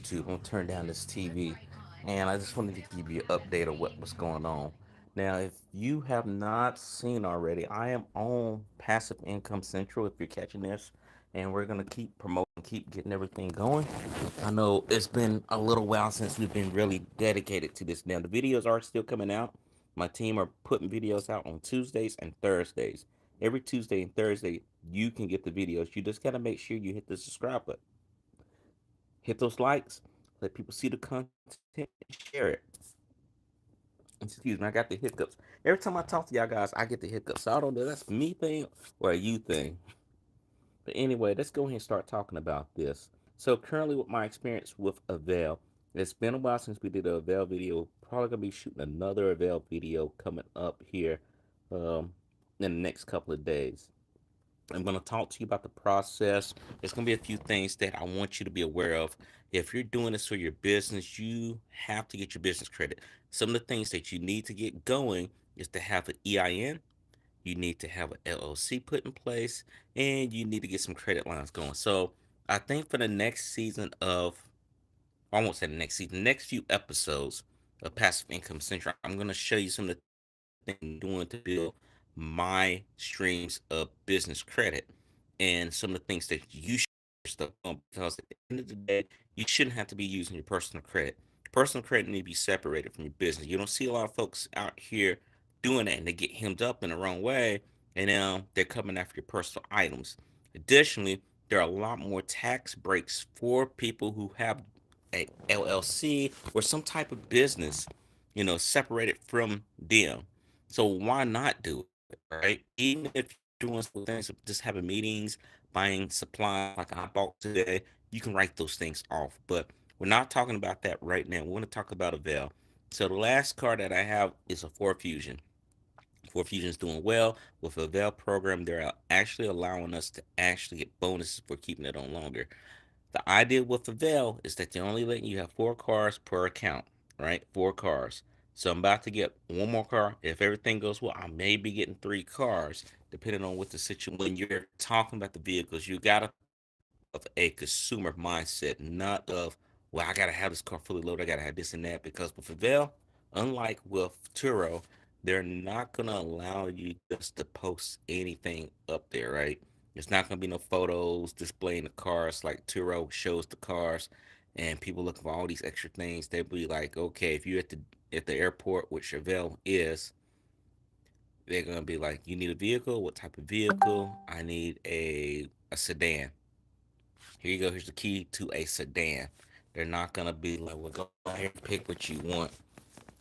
YouTube. I'm gonna turn down this TV, and I just wanted to give you an update of what was going on. Now, if you have not seen already, I am on Passive Income Central. If you're catching this, and we're gonna keep promoting, keep getting everything going. I know it's been a little while since we've been really dedicated to this. Now, the videos are still coming out. My team are putting videos out on Tuesdays and Thursdays. Every Tuesday and Thursday, you can get the videos. You just gotta make sure you hit the subscribe button, hit those likes, let people see the content, and share it. Excuse me, I got the hiccups. Every time I talk to y'all guys, I get the hiccups. So I don't know if that's me thing or a you thing. But anyway, let's go ahead and start talking about this. So currently with my experience with Avail, it's been a while since we did a Avail video. Probably gonna be shooting another Avail video coming up here um, in the next couple of days. I'm going to talk to you about the process. There's going to be a few things that I want you to be aware of. If you're doing this for your business, you have to get your business credit. Some of the things that you need to get going is to have an EIN, you need to have an LLC put in place, and you need to get some credit lines going. So I think for the next season of, I won't say the next season, the next few episodes of Passive Income Central, I'm going to show you some of the things I'm doing to build my streams of business credit and some of the things that you should stuff on, because at the end of the day, you shouldn't have to be using your personal credit. Personal credit need to be separated from your business. You don't see a lot of folks out here doing that, and they get hemmed up in the wrong way, and now they're coming after your personal items. Additionally, there are a lot more tax breaks for people who have a LLC or some type of business, separated from them. So why not do it, right? Even if you're doing simple things, just having meetings, buying supplies like I bought today, you can write those things off. But we're not talking about that right now. We want to talk about Avail. So the last card that I have is a Ford Fusion. Ford Fusion is doing well with the Avail program. They're actually allowing us to actually get bonuses for keeping it on longer. The idea with Avail is that they're only letting you have 4 cars per account, right? 4 cars. So I'm about to get one more car. If everything goes well, I may be getting 3 cars, depending on what the situation. When you're talking about the vehicles, you gotta think of a consumer mindset, not of, well, I gotta have this car fully loaded, I gotta have this and that. Because with Avail, unlike with Turo, they're not gonna allow you just to post anything up there, right? There's not gonna be no photos displaying the cars like Turo shows the cars, and people looking for all these extra things. They'll be like, okay, if you're at the airport, which Chevelle is, they're gonna be like, you need a vehicle. What type of vehicle? I need a sedan. Here you go. Here's the key to a sedan. They're not gonna be like, well, go out here and pick what you want.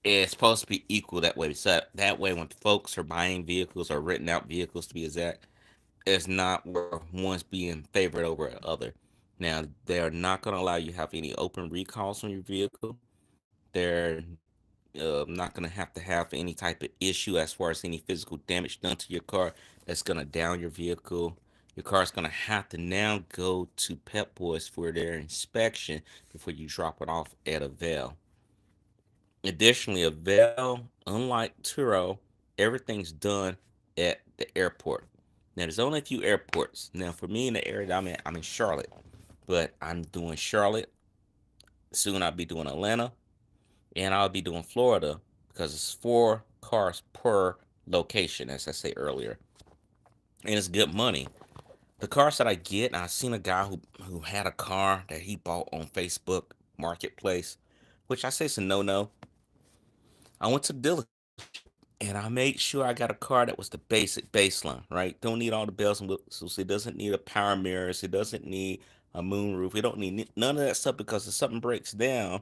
It's supposed to be equal that way. So that way, when folks are buying vehicles or renting out vehicles, to be exact, it's not where one's being favored over the other. Now, they're not going to allow you to have any open recalls on your vehicle. They're not going to have any type of issue as far as any physical damage done to your car that's going to down your vehicle. Your car is going to have to now go to Pep Boys for their inspection before you drop it off at Avail. Additionally, Avail, unlike Turo, everything's done at the airport. Now, there's only a few airports. Now, for me in the area that I'm in Charlotte, but I'm doing Charlotte. Soon I'll be doing Atlanta, and I'll be doing Florida because it's 4 cars per location, as I say earlier, and it's good money. The cars that I get, I seen a guy who had a car that he bought on Facebook Marketplace, which I say is a no. I went to the dealership and I made sure I got a car that was the basic baseline, right? Don't need all the bells and whistles. It doesn't need a power mirrors. It doesn't need a moon roof. It don't need none of that stuff, because if something breaks down,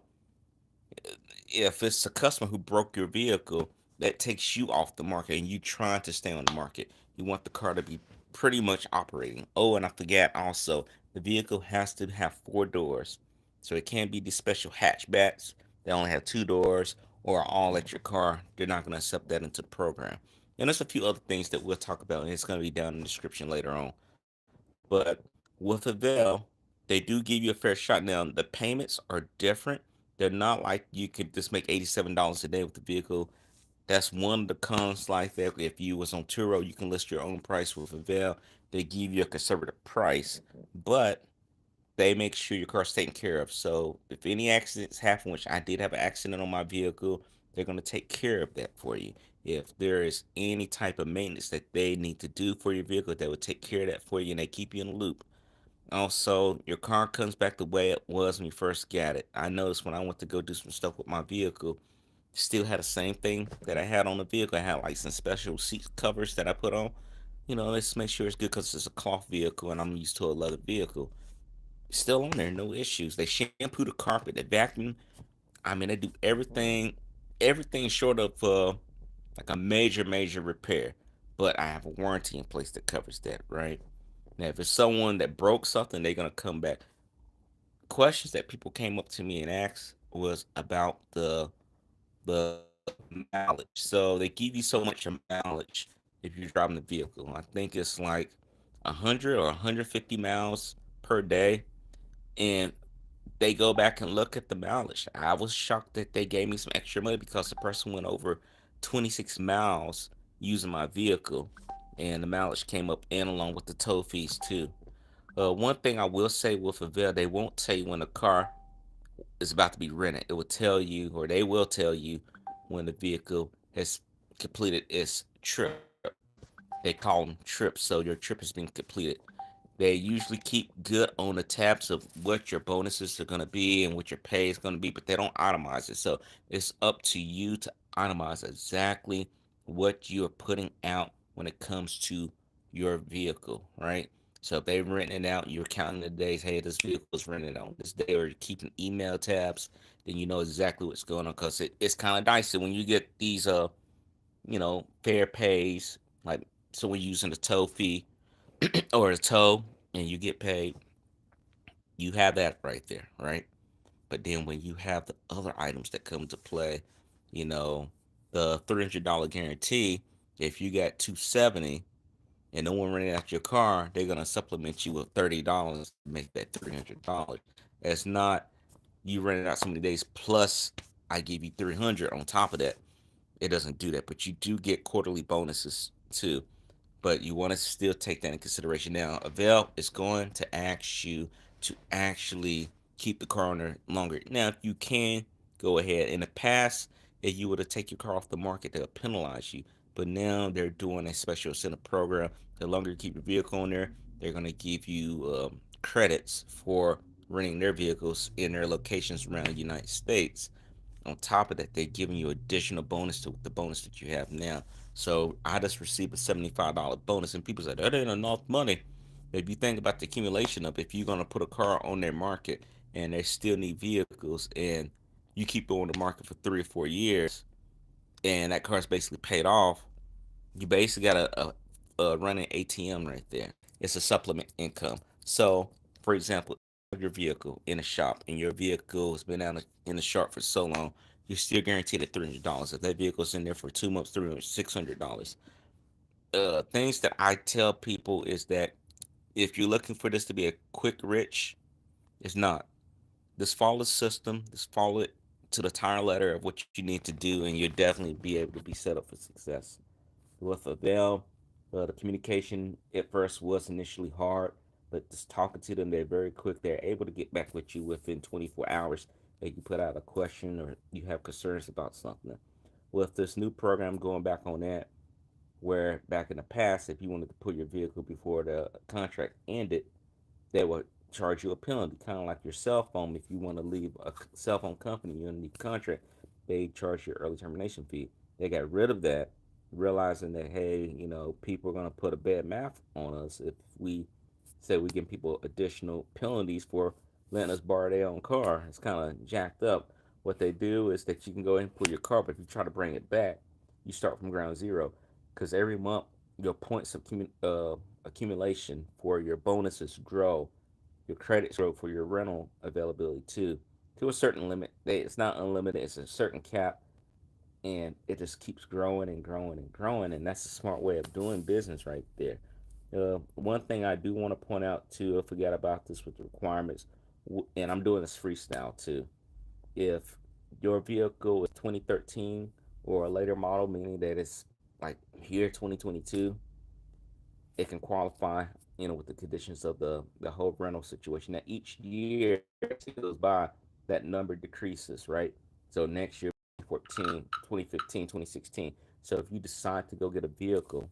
if it's a customer who broke your vehicle, that takes you off the market and you trying to stay on the market. You want the car to be pretty much operating. Oh, and I forgot also, the vehicle has to have 4 doors. So it can't be these special hatchbacks that only have 2 doors or an all electric car. They're not going to accept that into the program. And there's a few other things that we'll talk about, and it's going to be down in the description later on. But with Avail, they do give you a fair shot. Now, the payments are different. They're not like you could just make $87 a day with the vehicle. That's one of the cons. Like that, if you was on Turo, you can list your own price. With Avail, they give you a conservative price, but they make sure your car's taken care of. So if any accidents happen, which I did have an accident on my vehicle, they're going to take care of that for you. If there is any type of maintenance that they need to do for your vehicle, they will take care of that for you, and they keep you in the loop. Also, your car comes back the way it was when you first got it. I noticed when I went to go do some stuff with my vehicle, still had the same thing that I had on the vehicle. I had like some special seat covers that I put on. Let's make sure it's good because it's a cloth vehicle and I'm used to a leather vehicle. Still on there, no issues. They shampoo the carpet, they vacuum. I mean, they do everything short of like a major repair. But I have a warranty in place that covers that, right? Now, if it's someone that broke something, they're gonna come back. Questions that people came up to me and asked was about the mileage. So they give you so much mileage if you're driving the vehicle. I think it's like 100 or 150 miles per day, and they go back and look at the mileage. I was shocked that they gave me some extra money because the person went over 26 miles using my vehicle, and the mileage came up and along with the tow fees too. One thing I will say with Avail, they won't tell you when a car is about to be rented. It will tell you, or they will tell you, when the vehicle has completed its trip. They call them trips, so your trip has been completed. They usually keep good on the tabs of what your bonuses are going to be and what your pay is going to be, but they don't itemize it. So it's up to you to itemize exactly what you're putting out when it comes to your vehicle, right? So if they're renting it out, you're counting the days, hey, this vehicle is rented on this day, or you're keeping email tabs, then you know exactly what's going on because it's kind of dicey when you get these, fair pays, like someone using the tow fee or a tow and you get paid, you have that right there, right? But then when you have the other items that come to play, you know, the $300 guarantee, if you got 270 and no one rented out your car, they're gonna supplement you with $30 to make that $300. It's not you rented out so many days plus I give you 300 on top of that. It doesn't do that, but you do get quarterly bonuses too. But you want to still take that in consideration. Now, Avail is going to ask you to actually keep the car on there longer. Now, if you can, go ahead. In the past, if you were to take your car off the market, they'll penalize you. But now they're doing a special incentive program. The longer you keep your vehicle on there, they're going to give you credits for renting their vehicles in their locations around the United States. On top of that, they're giving you additional bonus to the bonus that you have now. So I just received a $75 bonus, and people said that ain't enough money. If you think about the accumulation of if you're gonna put a car on their market and they still need vehicles, and you keep it on the market for 3 or 4 years, and that car's basically paid off, you basically got a running ATM right there. It's a supplement income. So, for example, your vehicle in a shop and your vehicle has been out in the shop for so long, you're still guaranteed at $300. If that vehicle's in there for 2 months, $600. Things that I tell people is that if you're looking for this to be a quick rich, it's not. Just follow the system. Just follow it to the tire letter of what you need to do, and you'll definitely be able to be set up for success. With Avail, the communication at first was initially hard, but just talking to them, they're very quick. They're able to get back with you within 24 hours. They can put out a question or you have concerns about something. With this new program going back on that, where back in the past, if you wanted to pull your vehicle before the contract ended, they would charge you a penalty, kind of like your cell phone. If you want to leave a cell phone company, you underneath contract, they charge you early termination fee. They got rid of that, realizing that hey, people are gonna put a bad math on us if we say we give people additional penalties for letting us borrow their own car. It's kind of jacked up. What they do is that you can go ahead and pull your car, but if you try to bring it back, you start from ground zero because every month your points accumulation for your bonuses grow, your credits grow for your rental availability too, to a certain limit. It's not unlimited; it's a certain cap, and it just keeps growing and growing and growing. And that's a smart way of doing business right there. One thing I do want to point out too, I forgot about this with the requirements, and I'm doing this freestyle too. If your vehicle is 2013 or a later model, meaning that it's like year 2022, it can qualify with the conditions of the whole rental situation. Now each year as it goes by, that number decreases, right? So next year, 2014, 2015, 2016. So if you decide to go get a vehicle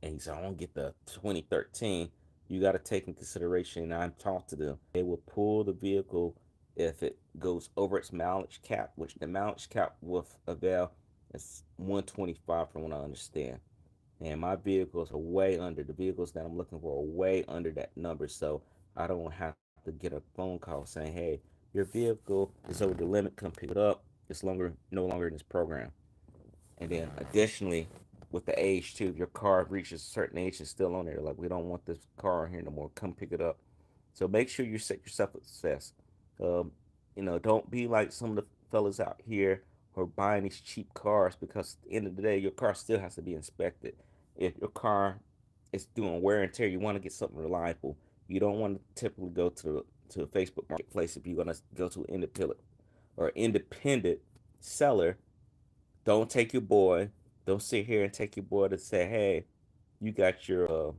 and you say, I want to get the 2013, you got to take in consideration, and I've talked to them, they will pull the vehicle if it goes over its mileage cap, which the mileage cap with Avail is 125 from what I understand. And my vehicles are way under, the vehicles that I'm looking for are way under that number. So I don't have to get a phone call saying, hey, your vehicle is over the limit, come pick it up. It's no longer in this program. And then additionally, with the age too, if your car reaches a certain age and still on there, like we don't want this car here no more, come pick it up. So make sure you set yourself up for success. Um, don't be like some of the fellas out here who are buying these cheap cars, because at the end of the day, your car still has to be inspected. If your car is doing wear and tear, you want to get something reliable. You don't want to typically go to a Facebook Marketplace if you're gonna go to an independent seller. Don't take your boy. Don't sit here and take your boy to say, hey, you got your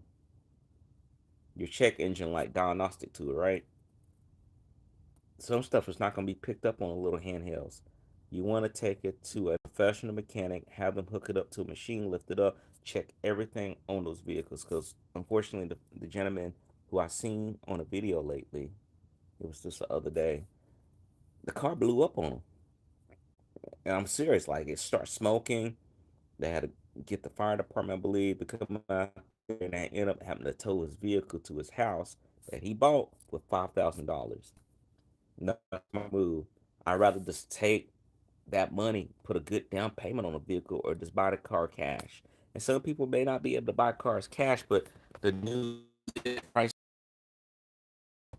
check engine light diagnostic to it, right? Some stuff is not going to be picked up on the little handhelds. You want to take it to a professional mechanic, have them hook it up to a machine, lift it up, check everything on those vehicles. Because unfortunately, the gentleman who I seen on a video lately, it was just the other day, the car blew up on him. And I'm serious, like it starts smoking. They had to get the fire department, I believe, to come out there, and they ended up having to tow his vehicle to his house that he bought with $5,000. No, that's my move. I'd rather just take that money, put a good down payment on a vehicle, or just buy the car cash. And some people may not be able to buy cars cash, but the news is price.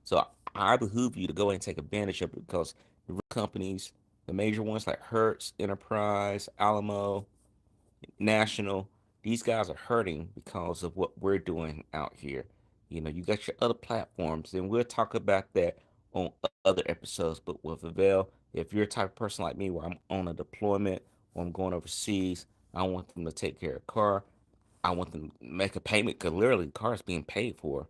So I behoove you to go ahead and take advantage of it, because the companies, the major ones like Hertz, Enterprise, Alamo, National, these guys are hurting because of what we're doing out here. You got your other platforms, and we'll talk about that on other episodes. But with Avail, if you're a type of person like me where I'm on a deployment or I'm going overseas, I want them to take care of the car. I want them to make a payment, because literally the car is being paid for.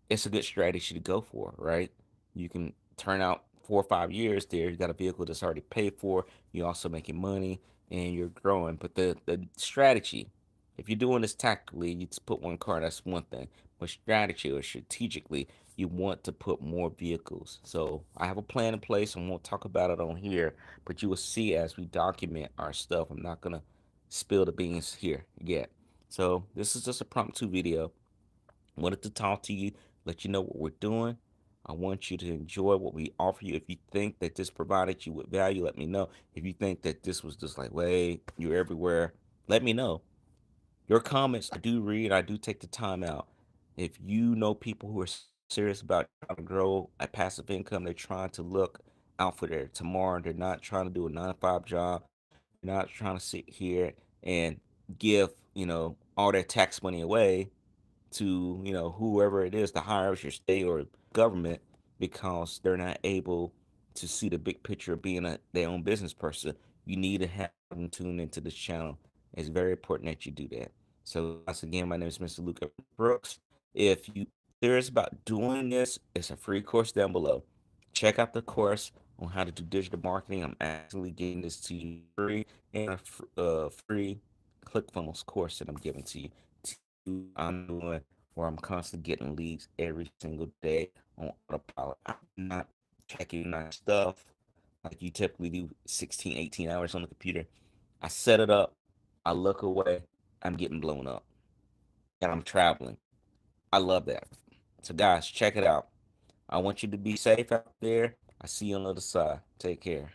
It's a good strategy to go for, right? You can turn out 4 or 5 years there. You got a vehicle that's already paid for. You're also making money and you're growing. But the strategy, if you're doing this tactically, you just put one car, that's one thing. But strategy or strategically, you want to put more vehicles. So I have a plan in place. I won't talk about it on here, but you will see as we document our stuff. I'm not going to spill the beans here yet. So this is just a prompt two video. Wanted to talk to you, let you know what we're doing. I want you to enjoy what we offer you. If you think that this provided you with value, let me know. If you think that this was just like, wait, you're everywhere, let me know. Your comments, I do read, I do take the time out. If you know people who are serious about trying to grow a passive income, they're trying to look out for their tomorrow, they're not trying to do a 9 to 5 job, they're not trying to sit here and give, all their tax money away to whoever it is, the higher your state or government, because they're not able to see the big picture of being their own business person. You need to have them tune into this channel. It's very important that you do that. So once again, my name is Mr. Luca Brooks. If you serious about doing this, it's a free course down below. Check out the course on how to do digital marketing. I'm actually getting this to you free, and a free ClickFunnels course that I'm giving to you. I'm doing where I'm constantly getting leads every single day on autopilot. I'm not checking my stuff like you typically do 16, 18 hours on the computer. I set it up, I look away, I'm getting blown up, and I'm traveling. I love that. So, guys, check it out. I want you to be safe out there. I see you on the other side. Take care.